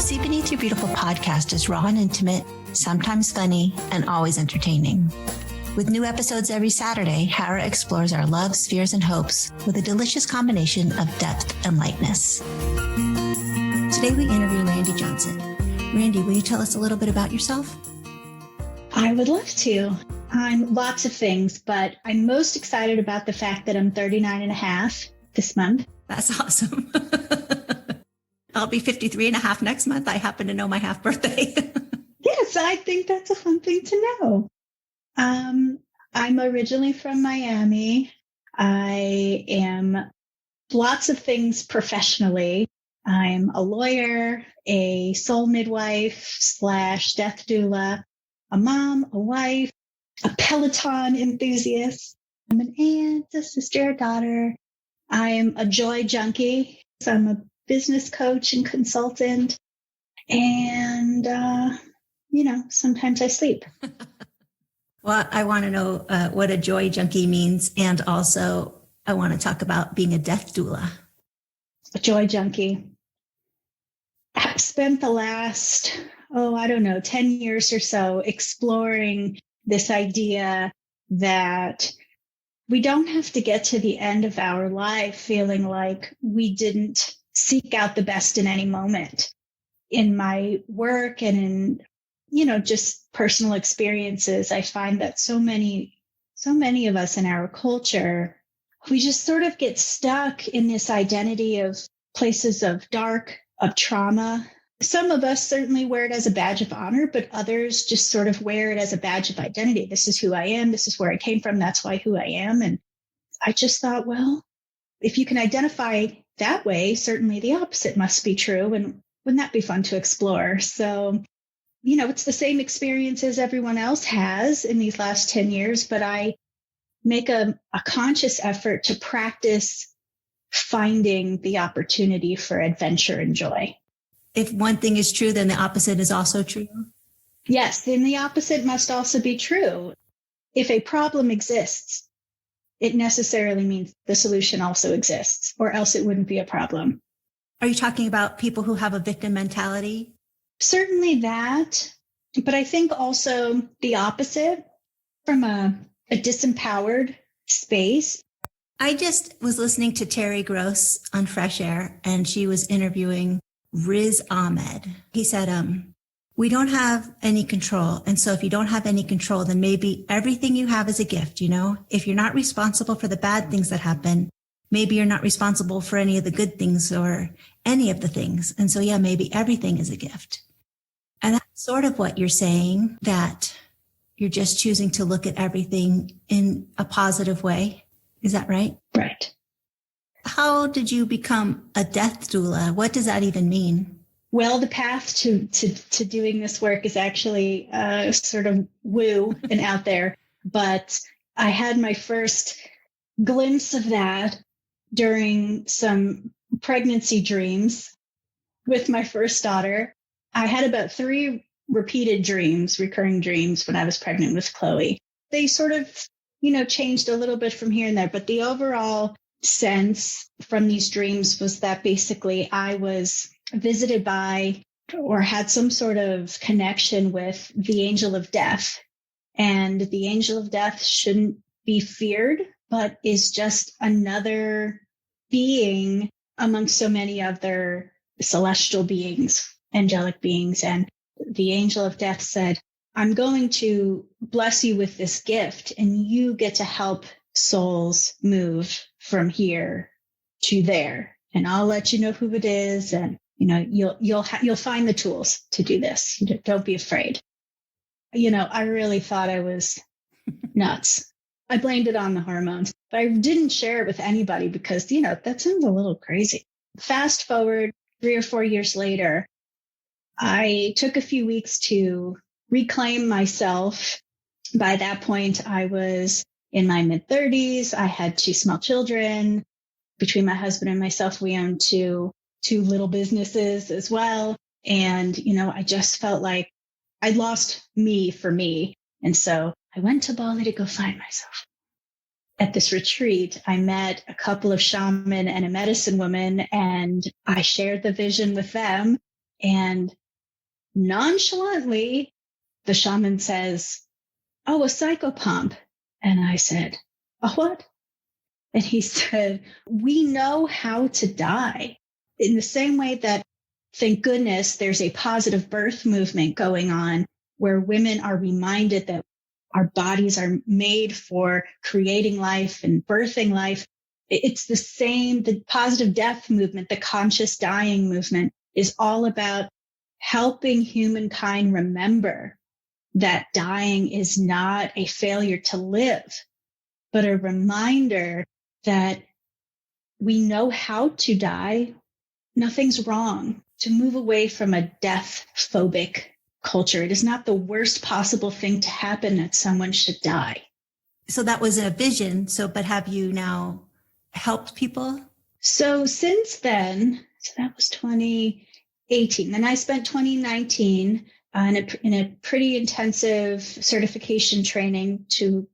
See Beneath Your Beautiful podcast is raw and intimate, sometimes funny, and always entertaining. With new episodes every Saturday, Hara explores our loves, fears, and hopes with a delicious combination of depth and lightness. Today we interview Randi Johnson. Randi, will you tell us a little bit about yourself? I would love to. I'm lots of things, but I'm most excited about the fact that I'm 39 and a half this month. That's awesome. I'll be 53 and a half next month. I happen to know my half birthday. Yes, I think that's a fun thing to know. I'm originally from Miami. I am lots of things professionally. I'm a lawyer, a soul midwife / death doula, a mom, a wife, a Peloton enthusiast. I'm an aunt, a sister, a daughter. I'm a joy junkie. So I'm a business coach and consultant. And, sometimes I sleep. Well, I want to know what a joy junkie means. And also, I want to talk about being a death doula. A joy junkie. I've spent the last, 10 years or so exploring this idea that we don't have to get to the end of our life feeling like we didn't seek out the best in any moment. In my work and in, just personal experiences, I find that so many of us in our culture, we just sort of get stuck in this identity of places of dark, of trauma. Some of us certainly wear it as a badge of honor, but others just sort of wear it as a badge of identity. This is who I am. This is where I came from. That's who I am. And I just thought, well, if you can identify that way, certainly the opposite must be true. And wouldn't that be fun to explore? So, it's the same experiences everyone else has in these last 10 years, but I make a conscious effort to practice finding the opportunity for adventure and joy. If one thing is true, then the opposite is also true. Yes, then the opposite must also be true. If a problem exists, it necessarily means the solution also exists, or else it wouldn't be a problem. Are you talking about people who have a victim mentality? Certainly that, but I think also the opposite from a disempowered space. I just was listening to Terry Gross on Fresh Air, and she was interviewing Riz Ahmed. He said, we don't have any control. And so if you don't have any control, then maybe everything you have is a gift. If you're not responsible for the bad things that happen, maybe you're not responsible for any of the good things or any of the things. And so, maybe everything is a gift. And that's sort of what you're saying, that you're just choosing to look at everything in a positive way. Is that right? Right. How did you become a death doula? What does that even mean? Well, the path to doing this work is actually sort of woo and out there. But I had my first glimpse of that during some pregnancy dreams with my first daughter. I had about 3 recurring dreams when I was pregnant with Chloe. They sort of, changed a little bit from here and there, but the overall sense from these dreams was that basically I was visited by or had some sort of connection with the angel of death. And the angel of death shouldn't be feared, but is just another being among so many other celestial beings, angelic beings. And the angel of death said, I'm going to bless you with this gift, and you get to help souls move from here to there. And I'll let you know who it is. And, you'll find the tools to do this. Don't be afraid. I really thought I was nuts. I blamed it on the hormones, but I didn't share it with anybody because, that sounds a little crazy. Fast forward 3 or 4 years later, I took a few weeks to reclaim myself. By that point, I was in my mid-30s. I had 2 small children. Between my husband and myself, we owned two little businesses as well. And, I just felt like I'd lost me for me. And so I went to Bali to go find myself. At this retreat, I met a couple of shaman and a medicine woman, and I shared the vision with them. And nonchalantly, the shaman says, "Oh, a psychopomp." And I said, "A what?" And he said, "We know how to die." In the same way that, thank goodness, there's a positive birth movement going on where women are reminded that our bodies are made for creating life and birthing life. It's the same, the positive death movement, the conscious dying movement is all about helping humankind remember that dying is not a failure to live, but a reminder that we know how to die. Nothing's wrong. To move away from a death phobic culture. It is not the worst possible thing to happen that someone should die. So that was a vision. But have you now helped people? So since then, so that was 2018. Then I spent 2019 in a pretty intensive certification training through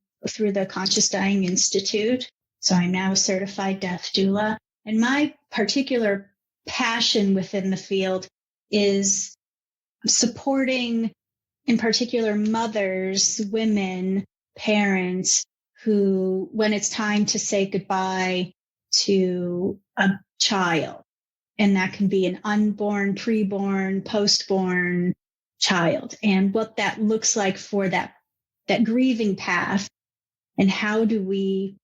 the Conscious Dying Institute. So I'm now a certified death doula. And my particular passion within the field is supporting, in particular, mothers, women, parents who, when it's time to say goodbye to a child, and that can be an unborn, preborn, postborn child, and what that looks like for that grieving path, and how do we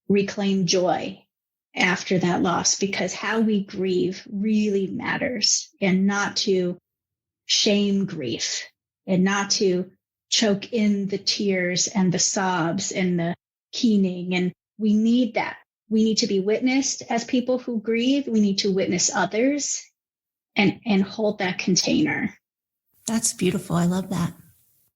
reclaim joy after that loss, because how we grieve really matters, and not to shame grief and not to choke in the tears and the sobs and the keening. And we need that. We need to be witnessed as people who grieve. We need to witness others and hold that container. That's beautiful. I love that.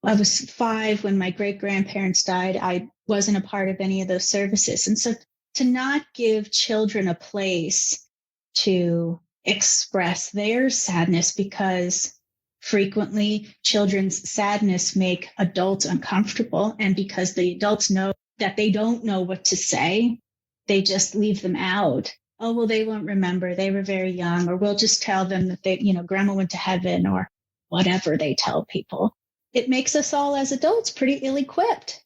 I was 5 when my great grandparents died. I wasn't a part of any of those services. And so to not give children a place to express their sadness, because frequently children's sadness make adults uncomfortable. And because the adults know that they don't know what to say, they just leave them out. Oh, well, they won't remember. They were very young. Or we'll just tell them that grandma went to heaven, or whatever they tell people. It makes us all as adults pretty ill-equipped.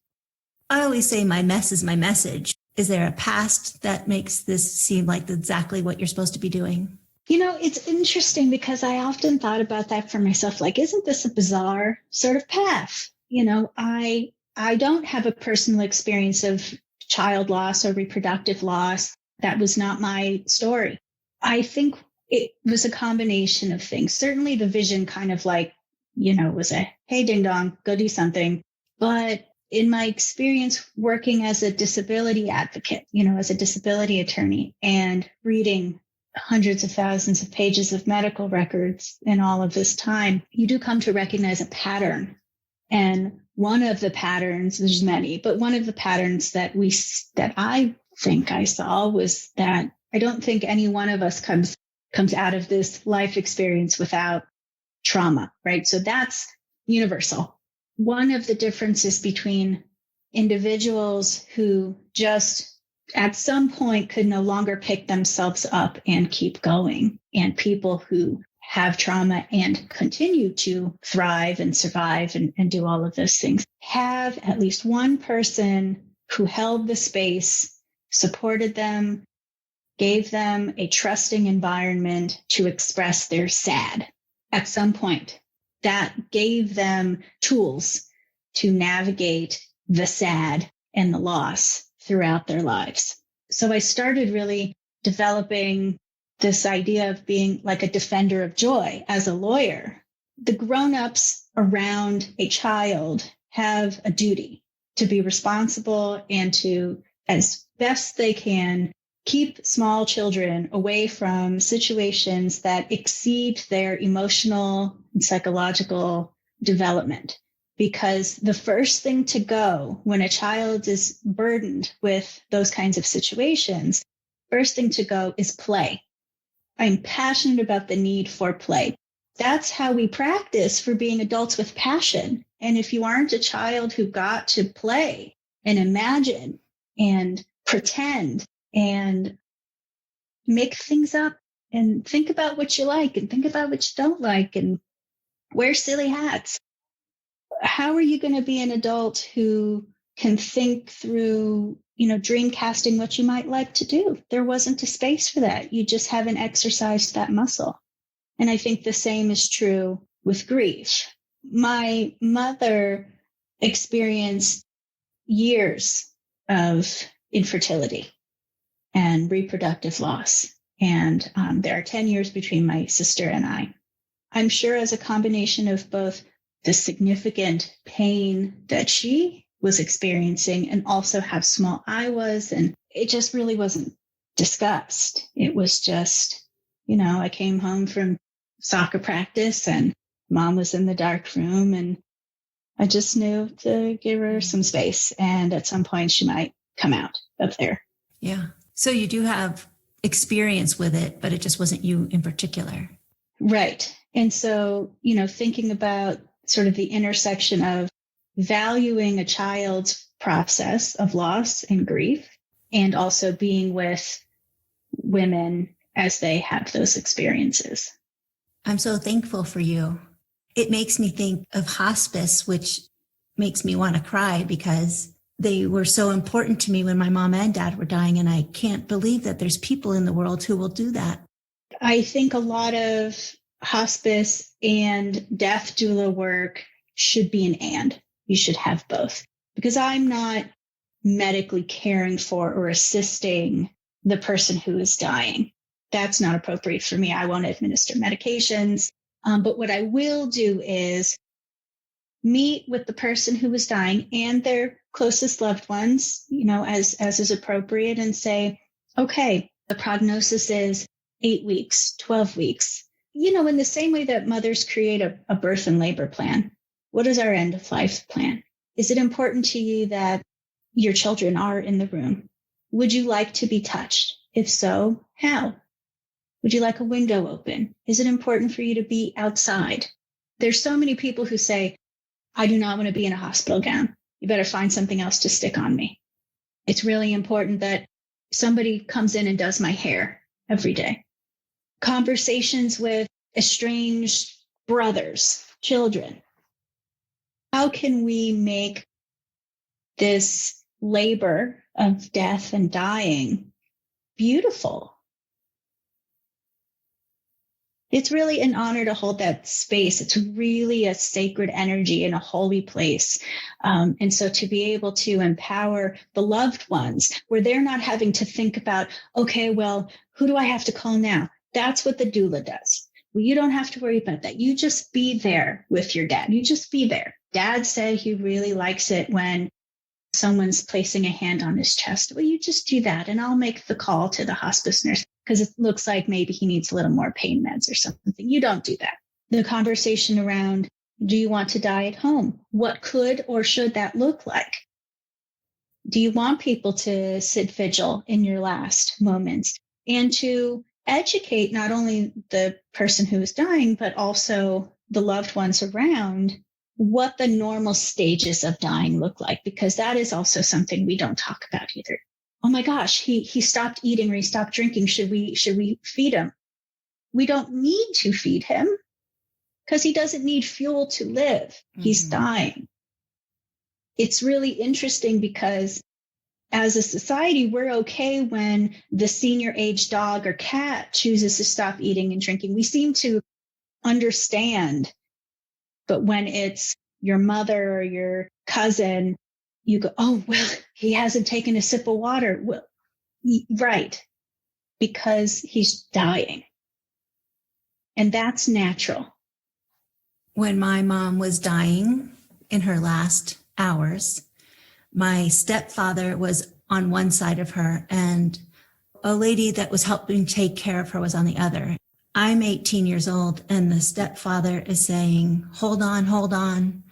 I always say my mess is my message. Is there a past that makes this seem like exactly what you're supposed to be doing? It's interesting because I often thought about that for myself. Like, isn't this a bizarre sort of path? I don't have a personal experience of child loss or reproductive loss. That was not my story. I think it was a combination of things. Certainly the vision kind of was a, hey, ding dong, go do something. But in my experience working as a disability advocate, as a disability attorney, and reading hundreds of thousands of pages of medical records in all of this time, you do come to recognize a pattern. And one of the patterns, there's many, but one of the patterns that I think I saw was that I don't think any one of us comes out of this life experience without trauma, right? So that's universal. One of the differences between individuals who just at some point could no longer pick themselves up and keep going, and people who have trauma and continue to thrive and survive and do all of those things, have at least one person who held the space, supported them, gave them a trusting environment to express their sad at some point. That gave them tools to navigate the sad and the loss throughout their lives. So I started really developing this idea of being like a defender of joy as a lawyer. The grown-ups around a child have a duty to be responsible and to, as best they can, keep small children away from situations that exceed their emotional and psychological development. Because the first thing to go when a child is burdened with those kinds of situations, first thing to go is play. I'm passionate about the need for play. That's how we practice for being adults with passion. And if you aren't a child who got to play and imagine and pretend and make things up and think about what you like and think about what you don't like and wear silly hats. How are you going to be an adult who can think through, dream casting what you might like to do? There wasn't a space for that. You just haven't exercised that muscle. And I think the same is true with grief. My mother experienced years of infertility and reproductive loss. And there are 10 years between my sister and I. I'm sure as a combination of both the significant pain that she was experiencing and also how small I was, and it just really wasn't discussed. It was just, I came home from soccer practice and mom was in the dark room, and I just knew to give her some space. And at some point she might come out of there. Yeah. So you do have experience with it, but it just wasn't you in particular. Right. And so, thinking about sort of the intersection of valuing a child's process of loss and grief, and also being with women as they have those experiences. I'm so thankful for you. It makes me think of hospice, which makes me want to cry because they were so important to me when my mom and dad were dying. And I can't believe that there's people in the world who will do that. I think a lot of hospice and death doula work should be an and. You should have both, because I'm not medically caring for or assisting the person who is dying. That's not appropriate for me. I won't administer medications. But what I will do is meet with the person who is dying and their closest loved ones, as is appropriate, and say, okay, the prognosis is 8 weeks, 12 weeks. In the same way that mothers create a birth and labor plan, what is our end of life plan? Is it important to you that your children are in the room? Would you like to be touched? If so, how? Would you like a window open? Is it important for you to be outside? There's so many people who say, I do not want to be in a hospital gown. You better find something else to stick on me. It's really important that somebody comes in and does my hair every day. Conversations with estranged brothers, children. How can we make this labor of death and dying beautiful? It's really an honor to hold that space. It's really a sacred energy in a holy place. And so to be able to empower the loved ones where they're not having to think about, okay, well, who do I have to call now? That's what the doula does. Well, you don't have to worry about that. You just be there with your dad. You just be there. Dad said he really likes it when someone's placing a hand on his chest. Well, you just do that, and I'll make the call to the hospice nurse because it looks like maybe he needs a little more pain meds or something. You don't do that. The conversation around, do you want to die at home? What could or should that look like? Do you want people to sit vigil in your last moments? And to educate not only the person who is dying, but also the loved ones around what the normal stages of dying look like, because that is also something we don't talk about either. Oh my gosh, he stopped eating or he stopped drinking. Should we feed him? We don't need to feed him because he doesn't need fuel to live. Mm-hmm. He's dying. It's really interesting because as a society, we're okay when the senior age dog or cat chooses to stop eating and drinking. We seem to understand. But when it's your mother or your cousin, you go, oh, well, he hasn't taken a sip of water. Well, right, because he's dying. And that's natural. When my mom was dying in her last hours, my stepfather was on one side of her and a lady that was helping take care of her was on the other. I'm 18 years old and the stepfather is saying, hold on, hold on.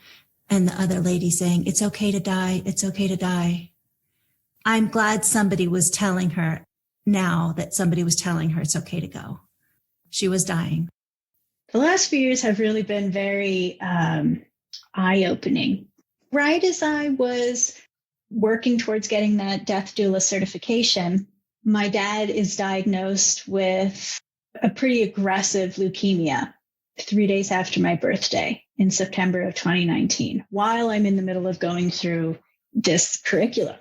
And the other lady saying, it's okay to die. It's okay to die. I'm glad somebody was telling her now that somebody was telling her it's okay to go. She was dying. The last few years have really been very eye-opening. Right as I was working towards getting that death doula certification, my dad is diagnosed with a pretty aggressive leukemia 3 days after my birthday in September of 2019, while I'm in the middle of going through this curriculum.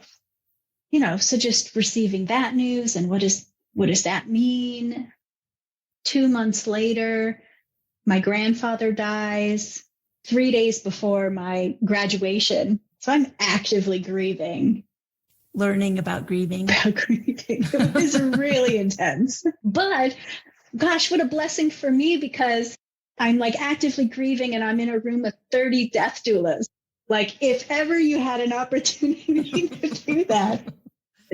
So just receiving that news and what does that mean? 2 months later, my grandfather dies 3 days before my graduation. So I'm actively grieving. Learning about grieving. It was really intense. But gosh, what a blessing for me, because I'm like actively grieving and I'm in a room of 30 death doulas. Like, if ever you had an opportunity to do that.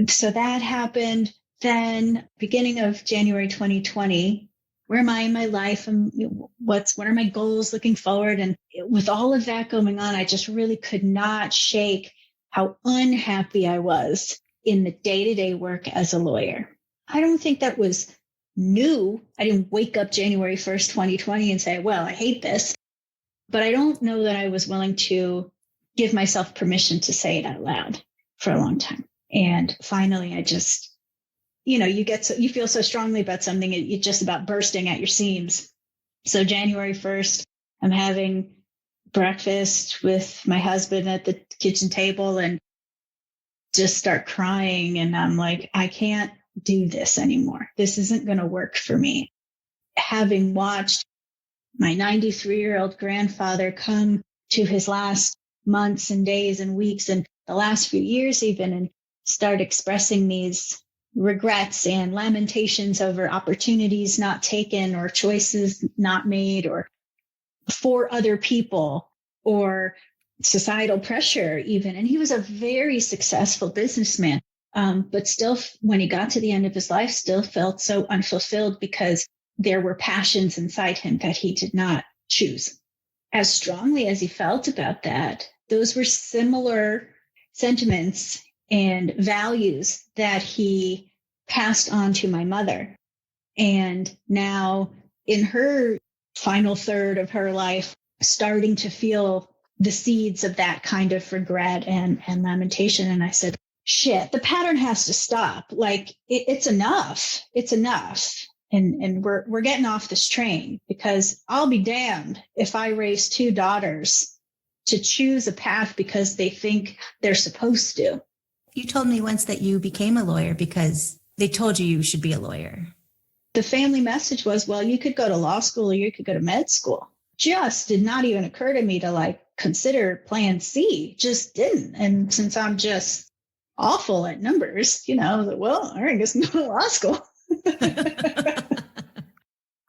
So that happened. Then beginning of January 2020, where am I in my life and what are my goals looking forward? And with all of that going on, I just really could not shake how unhappy I was in the day-to-day work as a lawyer. I don't think that was new. I didn't wake up January 1st, 2020 and say, well, I hate this. But I don't know that I was willing to give myself permission to say it out loud for a long time. And finally, I just, you feel so strongly about something, you're just about bursting at your seams. So January 1st, I'm having breakfast with my husband at the kitchen table and just start crying. And I'm like, I can't do this anymore. This isn't going to work for me. Having watched my 93-year-old grandfather come to his last months and days and weeks and the last few years even, and start expressing these regrets and lamentations over opportunities not taken or choices not made or for other people or societal pressure even. And he was a very successful businessman, but still, when he got to the end of his life, still felt so unfulfilled because there were passions inside him that he did not choose. As strongly as he felt about that, those were similar sentiments and values that he passed on to my mother. And now in her final third of her life, starting to feel the seeds of that kind of regret and lamentation. And I said, shit, the pattern has to stop. Like it's enough. It's enough. And we're getting off this train, because I'll be damned if I raise two daughters to choose a path because they think they're supposed to. You told me once that you became a lawyer because they told you should be a lawyer. The family message was, well, you could go to law school or you could go to med school. Just did not even occur to me to consider plan C. Just didn't. And since I'm just awful at numbers, I was like, well, all right, I guess I'm going to law school.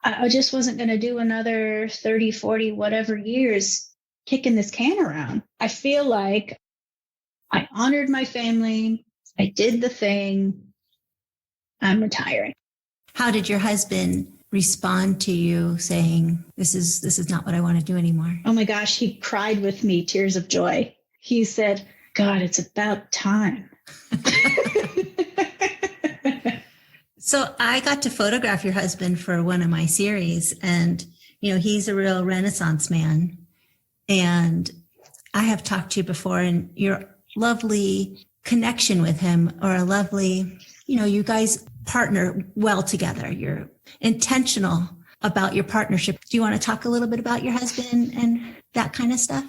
I just wasn't going to do another 30, 40, whatever years kicking this can around. I feel like I honored my family. I did the thing. I'm retiring. How did your husband respond to you saying, this is not what I want to do anymore? Oh my gosh, he cried with me, tears of joy. He said, God, it's about time. So I got to photograph your husband for one of my series, and, he's a real Renaissance man. And I have talked to you before, and your lovely connection with him, or a lovely, you guys partner well together. You're intentional about your partnership. Do you want to talk a little bit about your husband and that kind of stuff?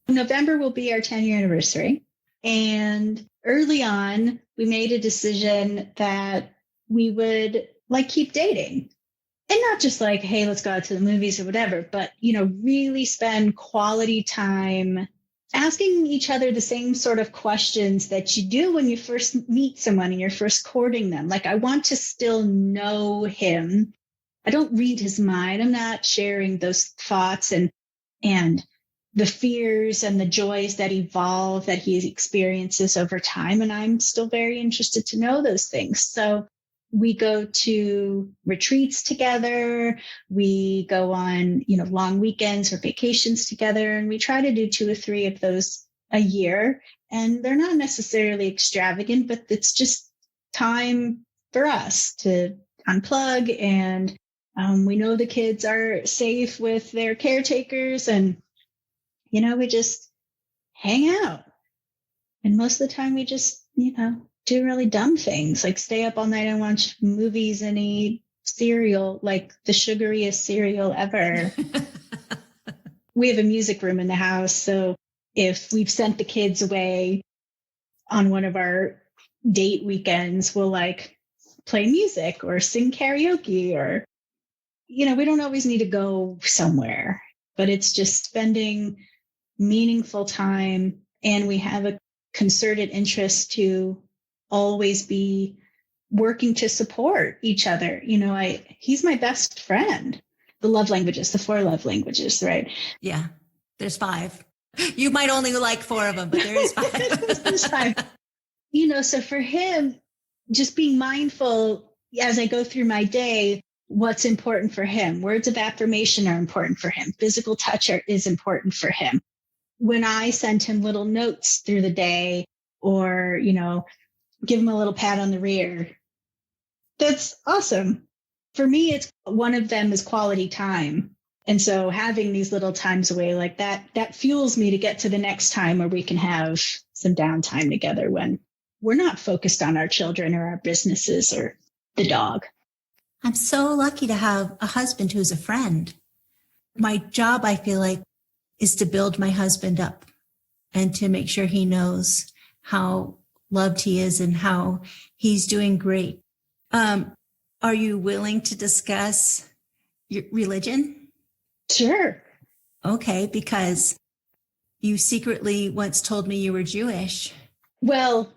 November will be our 10-year anniversary. And early on, we made a decision that we would keep dating. And not just hey, let's go out to the movies or whatever, but, really spend quality time asking each other the same sort of questions that you do when you first meet someone and you're first courting them. I want to still know him. I don't read his mind. I'm not sharing those thoughts and the fears and the joys that evolve that he experiences over time. And I'm still very interested to know those things. So we go to retreats together. We go on, long weekends or vacations together. And we try to do 2 or 3 of those a year. And they're not necessarily extravagant, but it's just time for us to unplug. And we know the kids are safe with their caretakers. And, we just hang out. And most of the time we just, do really dumb things, like stay up all night and watch movies and eat cereal, like the sugariest cereal ever. We have a music room in the house. So if we've sent the kids away on one of our date weekends, we'll like play music or sing karaoke or, we don't always need to go somewhere, but it's just spending meaningful time. And we have a concerted interest to always be working to support each other. He's my best friend. The love languages, the 4 love languages, right? Yeah. There's 5. You might only like 4 of them, but there is 5. There's 5. So for him, just being mindful as I go through my day, what's important for him. Words of affirmation are important for him. Physical touch is important for him. When I send him little notes through the day or, give him a little pat on the rear, that's awesome. For me, it's one of them is quality time. And so having these little times away like that fuels me to get to the next time where we can have some downtime together when we're not focused on our children or our businesses or the dog. I'm so lucky to have a husband who's a friend. My job, I feel like, is to build my husband up and to make sure he knows how loved he is and how he's doing great. Are you willing to discuss your religion? Sure. Okay, because you secretly once told me you were Jewish. Well,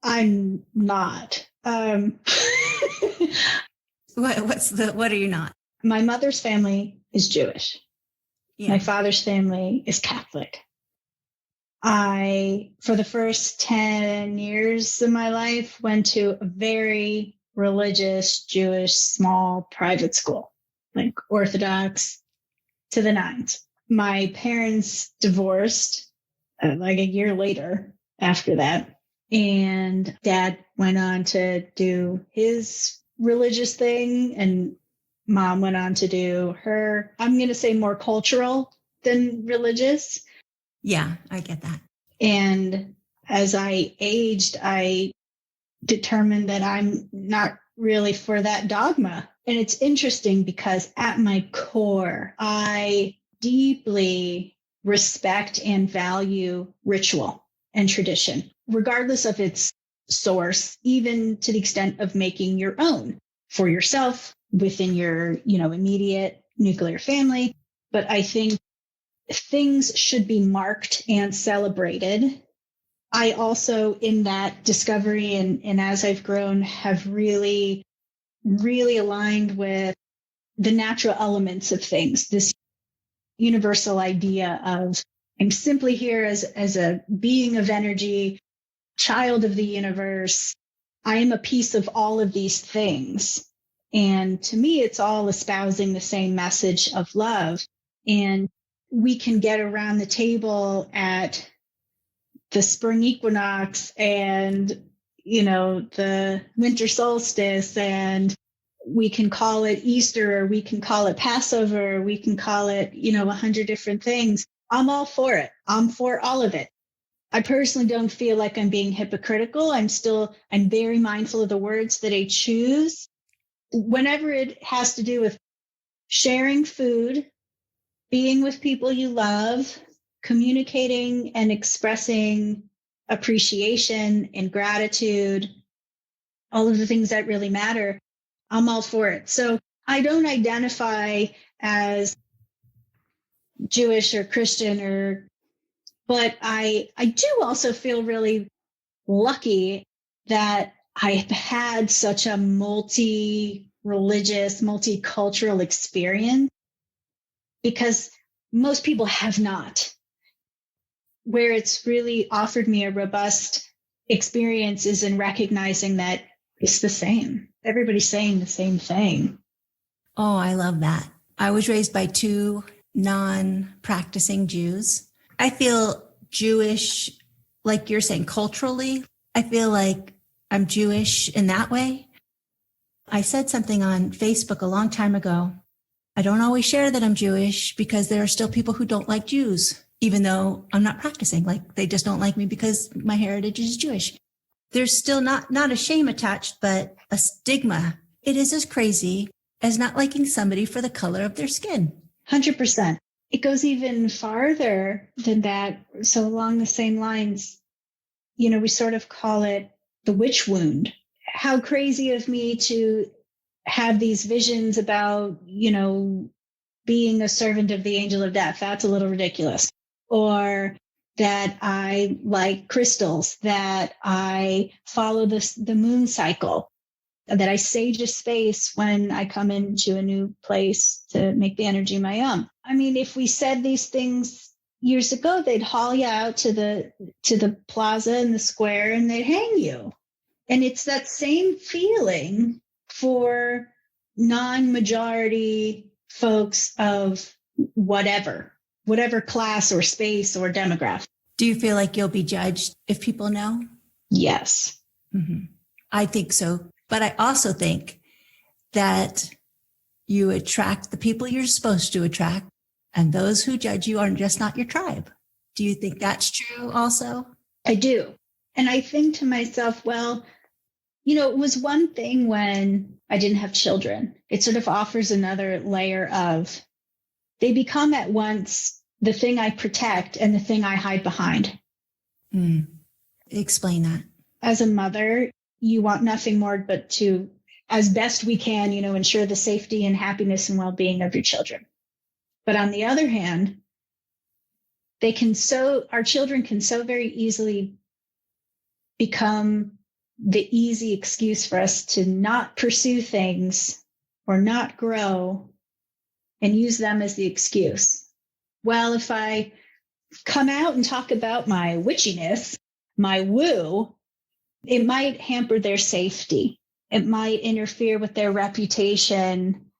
I'm not. What are you not? My mother's family is Jewish. Yeah. My father's family is Catholic. I, for the first 10 years of my life, went to a very religious Jewish small private school, like Orthodox to the nines. My parents divorced like a year later after that. And Dad went on to do his religious thing and Mom went on to do her, I'm going to say more cultural than religious. Yeah, I get that. And as I aged, I determined that I'm not really for that dogma. And it's interesting because at my core, I deeply respect and value ritual and tradition, regardless of its source, even to the extent of making your own for yourself within your, immediate nuclear family. But I think things should be marked and celebrated. I also, in that discovery and as I've grown, have really, really aligned with the natural elements of things, this universal idea of I'm simply here as a being of energy, child of the universe. I am a piece of all of these things. And to me, it's all espousing the same message of love. And we can get around the table at the spring equinox and, the winter solstice, and we can call it Easter, or we can call it Passover, or we can call it, 100 different things. I'm all for it. I'm for all of it. I personally don't feel like I'm being hypocritical. I'm very mindful of the words that I choose. Whenever it has to do with sharing food, being with people you love, communicating and expressing appreciation and gratitude, all of the things that really matter, I'm all for it. So I don't identify as Jewish or Christian but I do also feel really lucky that I've had such a multi-religious, multicultural experience, because most people have not. Where it's really offered me a robust experience is in recognizing that it's the same. Everybody's saying the same thing. Oh, I love that. I was raised by 2 non-practicing Jews. I feel Jewish, like you're saying, culturally. I feel like I'm Jewish in that way. I said something on Facebook a long time ago. I don't always share that I'm Jewish because there are still people who don't like Jews, even though I'm not practicing. Like they just don't like me because my heritage is Jewish. There's still not a shame attached, but a stigma. It is as crazy as not liking somebody for the color of their skin. 100%. It goes even farther than that. So along the same lines, we sort of call it the witch wound. How crazy of me to have these visions about, being a servant of the angel of death. That's a little ridiculous. Or that I like crystals, that I follow the moon cycle, that I sage a space when I come into a new place to make the energy my own. I mean, if we said these things years ago, they'd haul you out to the plaza in the square and they'd hang you. And it's that same feeling for non-majority folks of whatever class or space or demographic. Do you feel like you'll be judged if people know? Yes. Mm-hmm. I think so. But I also think that you attract the people you're supposed to attract, and those who judge you are just not your tribe. Do you think that's true also? I do. And I think to myself, well, it was one thing when I didn't have children. It sort of offers another layer of, they become at once the thing I protect and the thing I hide behind. Explain that. As a mother, you want nothing more but to, as best we can, ensure the safety and happiness and well-being of your children. But on the other hand, our children can so very easily become the easy excuse for us to not pursue things or not grow, and use them as the excuse. Well, if I come out and talk about my witchiness, my woo, it might hamper their safety. It might interfere with their reputation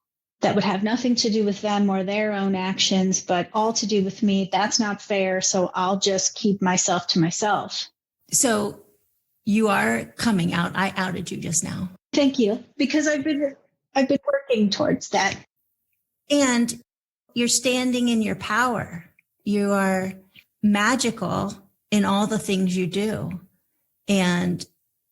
that would have nothing to do with them or their own actions, but all to do with me. That's not fair. So I'll just keep myself to myself. So you are coming out. I outed you just now. Thank you. Because I've been working towards that. And you're standing in your power. You are magical in all the things you do. And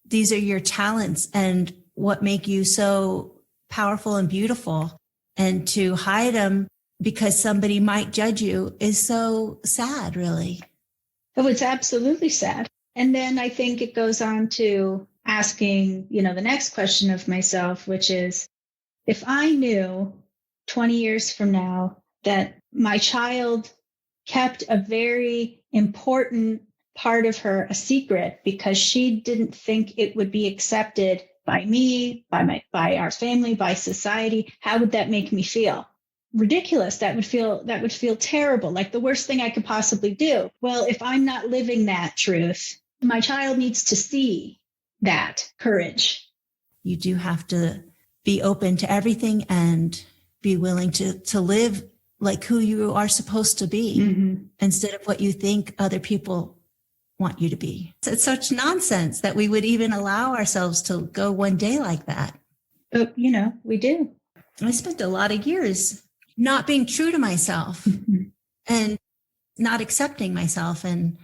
these are your talents and what make you so powerful and beautiful. And to hide them because somebody might judge you is so sad, really. Oh, it's absolutely sad. And then I think it goes on to asking, the next question of myself, which is, if I knew 20 years from now that my child kept a very important part of her a secret because she didn't think it would be accepted by me, by our family, by society, how would that make me feel? Ridiculous. That would feel terrible, like the worst thing I could possibly do. Well, if I'm not living that truth, my child needs to see that courage. You do have to be open to everything and be willing to live like who you are supposed to be instead of what you think other people want you to be. It's such nonsense that we would even allow ourselves to go one day like that. But, we do. I spent a lot of years not being true to myself and not accepting myself. And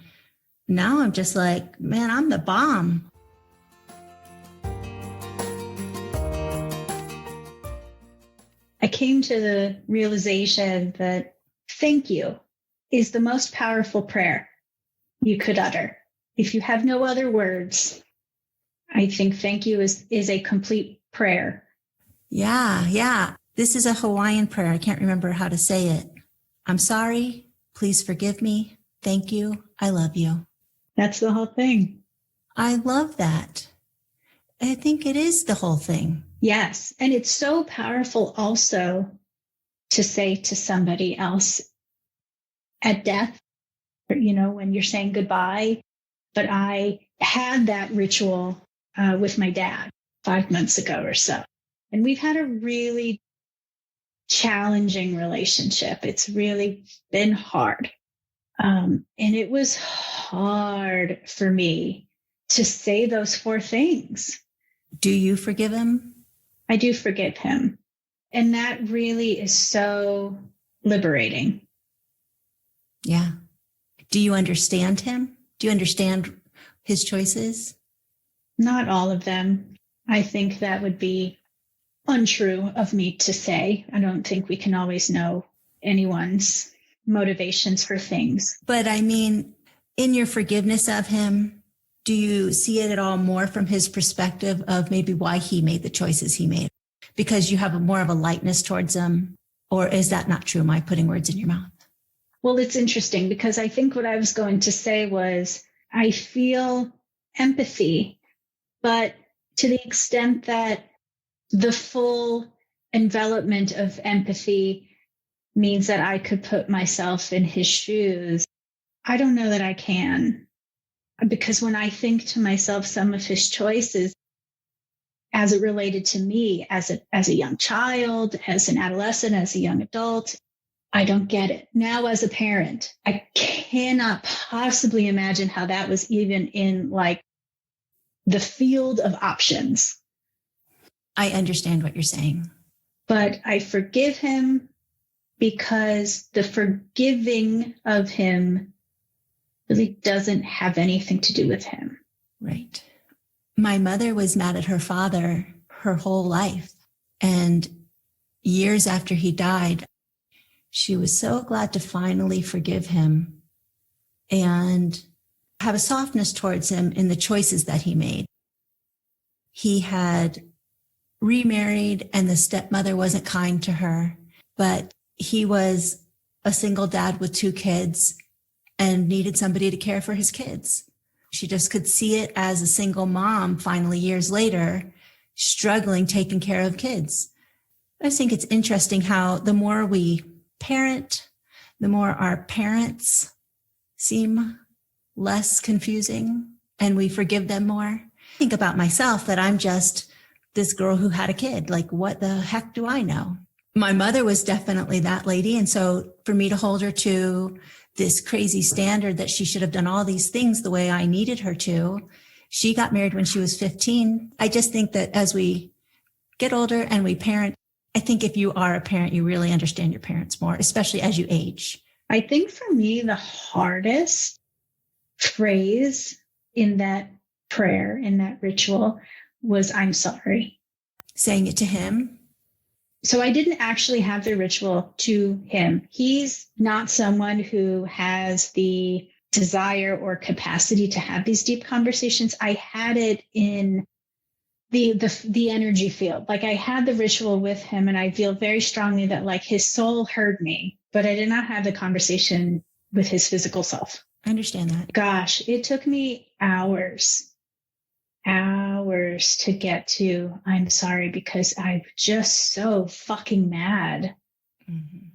now I'm just like, man, I'm the bomb. I came to the realization that thank you is the most powerful prayer you could utter. If you have no other words, I think thank you is a complete prayer. Yeah. This is a Hawaiian prayer. I can't remember how to say it. I'm sorry. Please forgive me. Thank you. I love you. That's the whole thing. I love that. I think it is the whole thing. Yes. And it's so powerful also to say to somebody else at death, when you're saying goodbye. But I had that ritual with my dad 5 months ago or so. And we've had a really challenging relationship. It's really been hard. And it was hard for me to say those 4 things. Do you forgive him? I do forgive him. And that really is so liberating. Yeah. Do you understand him? Do you understand his choices? Not all of them. I think that would be untrue of me to say. I don't think we can always know anyone's motivations for things. But I mean, in your forgiveness of him, do you see it at all more from his perspective of maybe why he made the choices he made? Because you have more of a lightness towards him? Or is that not true? Am I putting words in your mouth? Well, it's interesting because I think what I was going to say was I feel empathy, but to the extent that the full envelopment of empathy means that I could put myself in his shoes, I don't know that I can. Because when I think to myself some of his choices as it related to me as a young child, as an adolescent, as a young adult, I don't get it. Now as a parent, I cannot possibly imagine how that was even in like the field of options. I understand what you're saying. But I forgive him because the forgiving of him really doesn't have anything to do with him. Right. My mother was mad at her father her whole life. And years after he died, she was so glad to finally forgive him and have a softness towards him in the choices that he made. He had remarried and the stepmother wasn't kind to her, but he was a single dad with 2 kids and needed somebody to care for his kids. She just could see it as a single mom, finally years later, struggling, taking care of kids. I think it's interesting how the more we parent, the more our parents seem less confusing and we forgive them more. I think about myself that I'm just this girl who had a kid. Like, what the heck do I know? My mother was definitely that lady. And so for me to hold her to this crazy standard that she should have done all these things the way I needed her to, she got married when she was 15. I just think that as we get older and we parent, I think if you are a parent, you really understand your parents more, especially as you age. I think for me, the hardest phrase in that prayer, in that ritual, was "I'm sorry." Saying it to him. So I didn't actually have the ritual to him. He's not someone who has the desire or capacity to have these deep conversations. I had it in the energy field. Like, I had the ritual with him, and I feel very strongly that like his soul heard me, but I did not have the conversation with his physical self. I understand that. Gosh, it took me hours to get to "I'm sorry" because I'm just so fucking mad. Mm-hmm.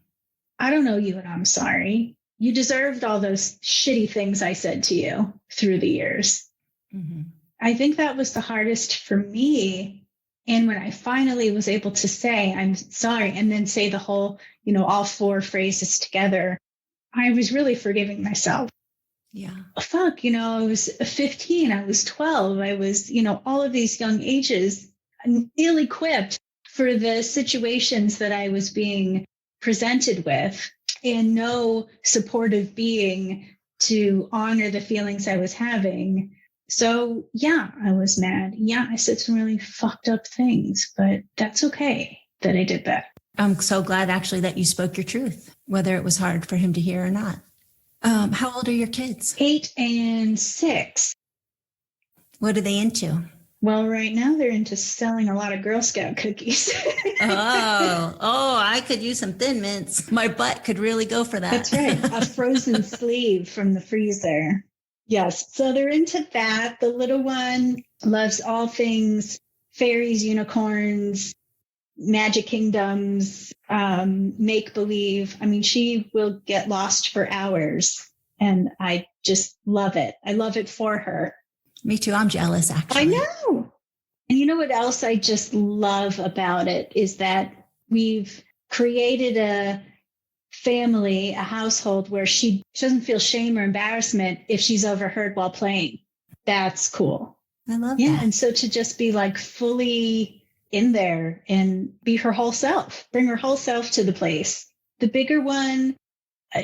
I don't know you, and I'm sorry. You deserved all those shitty things I said to you through the years. Mm-hmm. I think that was the hardest for me. And when I finally was able to say "I'm sorry" and then say the whole, all 4 phrases together, I was really forgiving myself. Yeah. Fuck, I was 15, I was 12, I was, all of these young ages, ill-equipped for the situations that I was being presented with, and no supportive being to honor the feelings I was having. So yeah, I was mad. Yeah, I said some really fucked up things, but that's okay that I did that. I'm so glad actually that you spoke your truth, whether it was hard for him to hear or not. How old are your kids? 8 and 6. What are they into? Well, right now they're into selling a lot of Girl Scout cookies. I could use some Thin Mints. My butt could really go for that. That's right. A frozen sleeve from the freezer. Yes. So they're into that. The little one loves all things fairies, unicorns, magic kingdoms, make believe. I mean, she will get lost for hours, and I just love it. I love it for her. Me too. I'm jealous, actually. I know. And you know what else I just love about it is that we've created a family, a household where she doesn't feel shame or embarrassment if she's overheard while playing. That's cool. I love that. And so to just be like fully in there and be her whole self, bring her whole self to the place. The bigger one,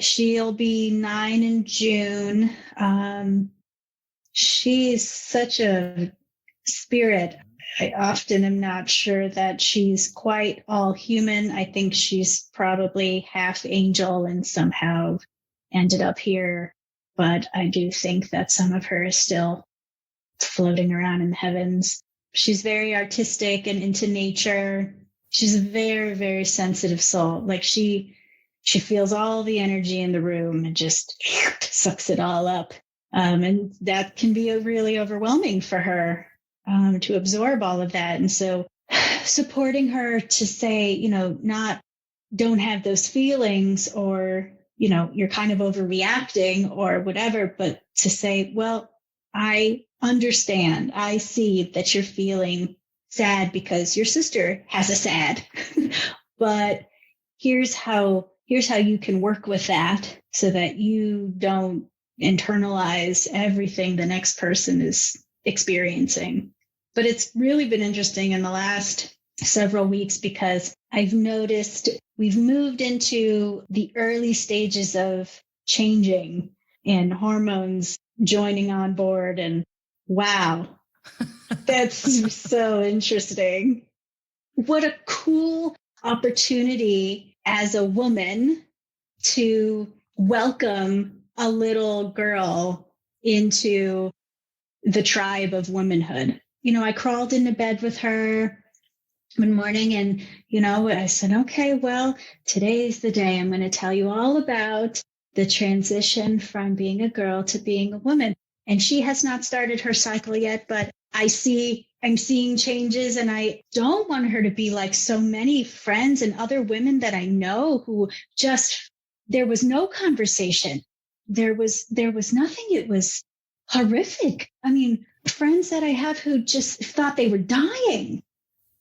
she'll be 9 in June. She's such a spirit. I often am not sure that she's quite all human. I think she's probably half angel and somehow ended up here. But I do think that some of her is still floating around in the heavens. She's very artistic and into nature. She's a very, very sensitive soul. Like she feels all the energy in the room and just sucks it all up. And that can be really overwhelming for her to absorb all of that. And so supporting her to say, not don't have those feelings or, you're kind of overreacting or whatever, but to say, well, I understand. I see that you're feeling sad because your sister has a sad, but here's how you can work with that so that you don't internalize everything the next person is experiencing. But it's really been interesting in the last several weeks because I've noticed we've moved into the early stages of changing and hormones joining on board. And wow, that's so interesting. What a cool opportunity as a woman to welcome a little girl into the tribe of womanhood. I crawled into bed with her one morning and, I said, okay, well, today's the day. I'm going to tell you all about the transition from being a girl to being a woman. And she has not started her cycle yet, but I'm seeing changes, and I don't want her to be like so many friends and other women that I know who just, there was no conversation. There was nothing. It was horrific. I mean, friends that I have who just thought they were dying.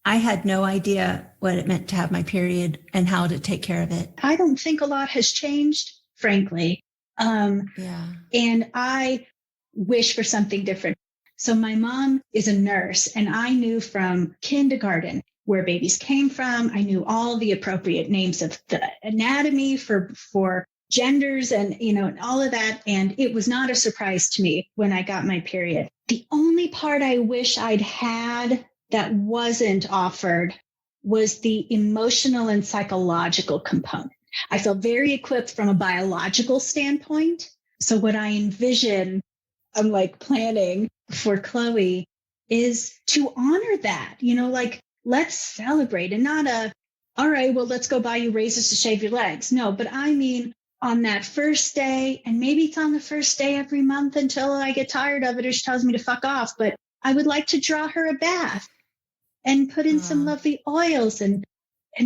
I had no idea what it meant to have my period and how to take care of it. I don't think a lot has changed, frankly. Yeah. And I wish for something different. So my mom is a nurse, and I knew from kindergarten where babies came from. I knew all the appropriate names of the anatomy for genders and, and all of that. And it was not a surprise to me when I got my period. The only part I wish I'd had that wasn't offered was the emotional and psychological component. I felt very equipped from a biological standpoint. So what I envision, I'm like planning for Chloe, is to honor that, let's celebrate, and not all right, well, let's go buy you razors to shave your legs. No, but I mean, on that first day, and maybe it's on the first day every month until I get tired of it or she tells me to fuck off, but I would like to draw her a bath and put in some lovely oils and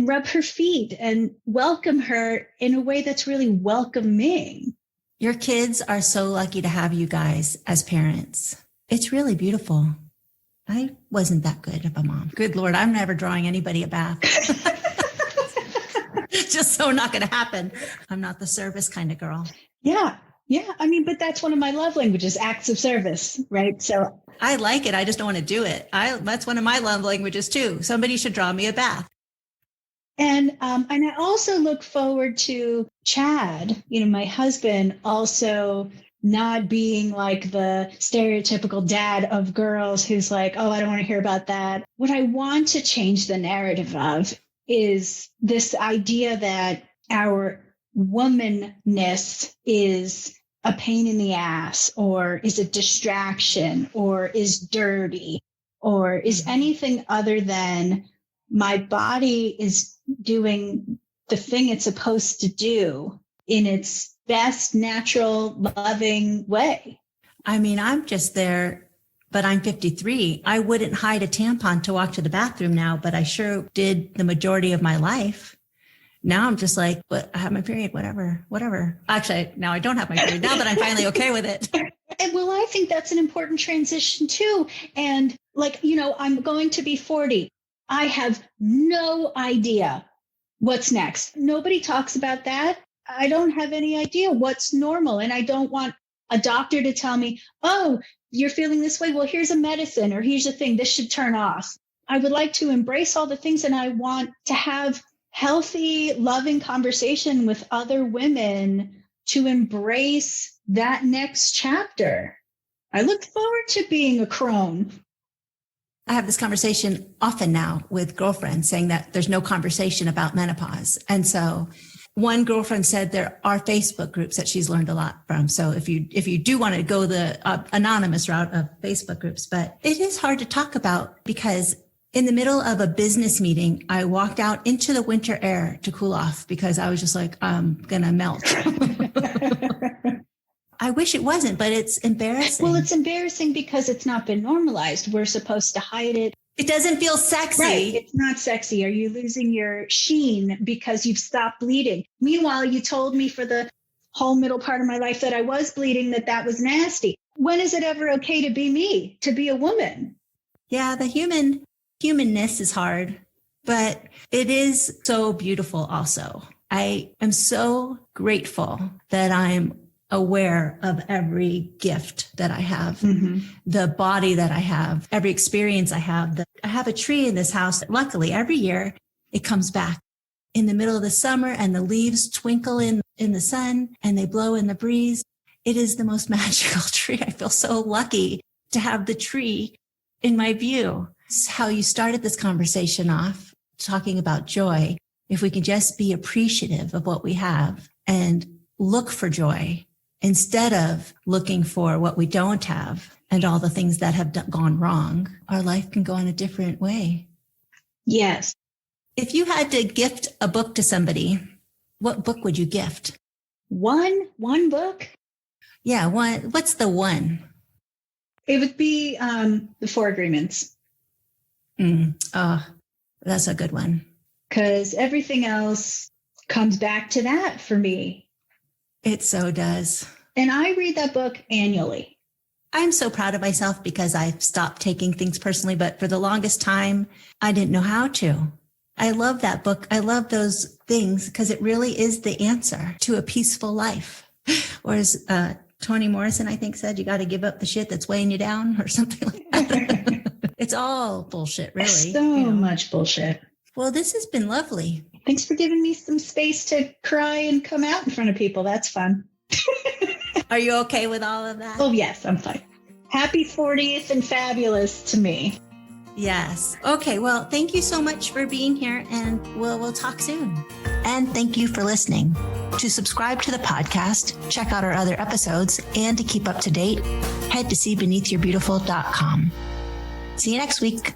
rub her feet and welcome her in a way that's really welcoming. Your kids are so lucky to have you guys as parents. It's really beautiful. I wasn't that good of a mom. Good Lord, I'm never drawing anybody a bath. Just so not going to happen. I'm not the service kind of girl. Yeah. Yeah. I mean, but that's one of my love languages, acts of service, right? So I like it. I just don't want to do it. That's one of my love languages too. Somebody should draw me a bath. And I also look forward to Chad, my husband, also not being like the stereotypical dad of girls who's like, oh, I don't want to hear about that. What I want to change the narrative of is this idea that our womanness is a pain in the ass, or is a distraction, or is dirty, or is anything other than my body is doing the thing it's supposed to do in its best, natural, loving way. I mean, I'm just there, but I'm 53. I wouldn't hide a tampon to walk to the bathroom now, but I sure did the majority of my life. Now I'm just like, I have my period, whatever. Actually, now I don't have my period now that I'm finally okay with it. And well, I think that's an important transition too. And I'm going to be 40. I have no idea what's next. Nobody talks about that. I don't have any idea what's normal. And I don't want a doctor to tell me, oh, you're feeling this way. Well, here's a medicine, or here's a thing. This should turn off. I would like to embrace all the things, and I want to have healthy, loving conversation with other women to embrace that next chapter. I look forward to being a crone. I have this conversation often now with girlfriends saying that there's no conversation about menopause. And so one girlfriend said there are Facebook groups that she's learned a lot from. So if you do want to go the anonymous route of Facebook groups, but it is hard to talk about because in the middle of a business meeting, I walked out into the winter air to cool off because I was just like, I'm going to melt. I wish it wasn't, but it's embarrassing. Well, it's embarrassing because it's not been normalized. We're supposed to hide it. It doesn't feel sexy. Right. It's not sexy. Are you losing your sheen because you've stopped bleeding? Meanwhile, you told me for the whole middle part of my life that I was bleeding, that was nasty. When is it ever okay to be me, to be a woman? Yeah, the humanness is hard, but it is so beautiful also. I am so grateful that I'm aware of every gift that I have, the body that I have, every experience I have. I have a tree in this house. Luckily, every year it comes back in the middle of the summer and the leaves twinkle in the sun and they blow in the breeze. It is the most magical tree. I feel so lucky to have the tree in my view. This is how you started this conversation off, talking about joy. If we can just be appreciative of what we have and look for joy, instead of looking for what we don't have and all the things that have gone wrong, our life can go in a different way. Yes. If you had to gift a book to somebody, what book would you gift? One book? Yeah, one. What's the one? It would be The Four Agreements. Oh, that's a good one. Because everything else comes back to that for me. It so does. And I read that book annually. I'm so proud of myself because I've stopped taking things personally, but for the longest time, I didn't know how to. I love that book. I love those things because it really is the answer to a peaceful life. Or as Toni Morrison, I think, said, you got to give up the shit that's weighing you down or something like that. It's all bullshit, really. So much bullshit. Well, this has been lovely. Thanks for giving me some space to cry and come out in front of people. That's fun. Are you okay with all of that? Oh, yes, I'm fine. Happy 40th and fabulous to me. Yes. Okay. Well, thank you so much for being here and we'll talk soon. And thank you for listening. To subscribe to the podcast, check out our other episodes, and to keep up to date, head to seebeneathyourbeautiful.com. See you next week.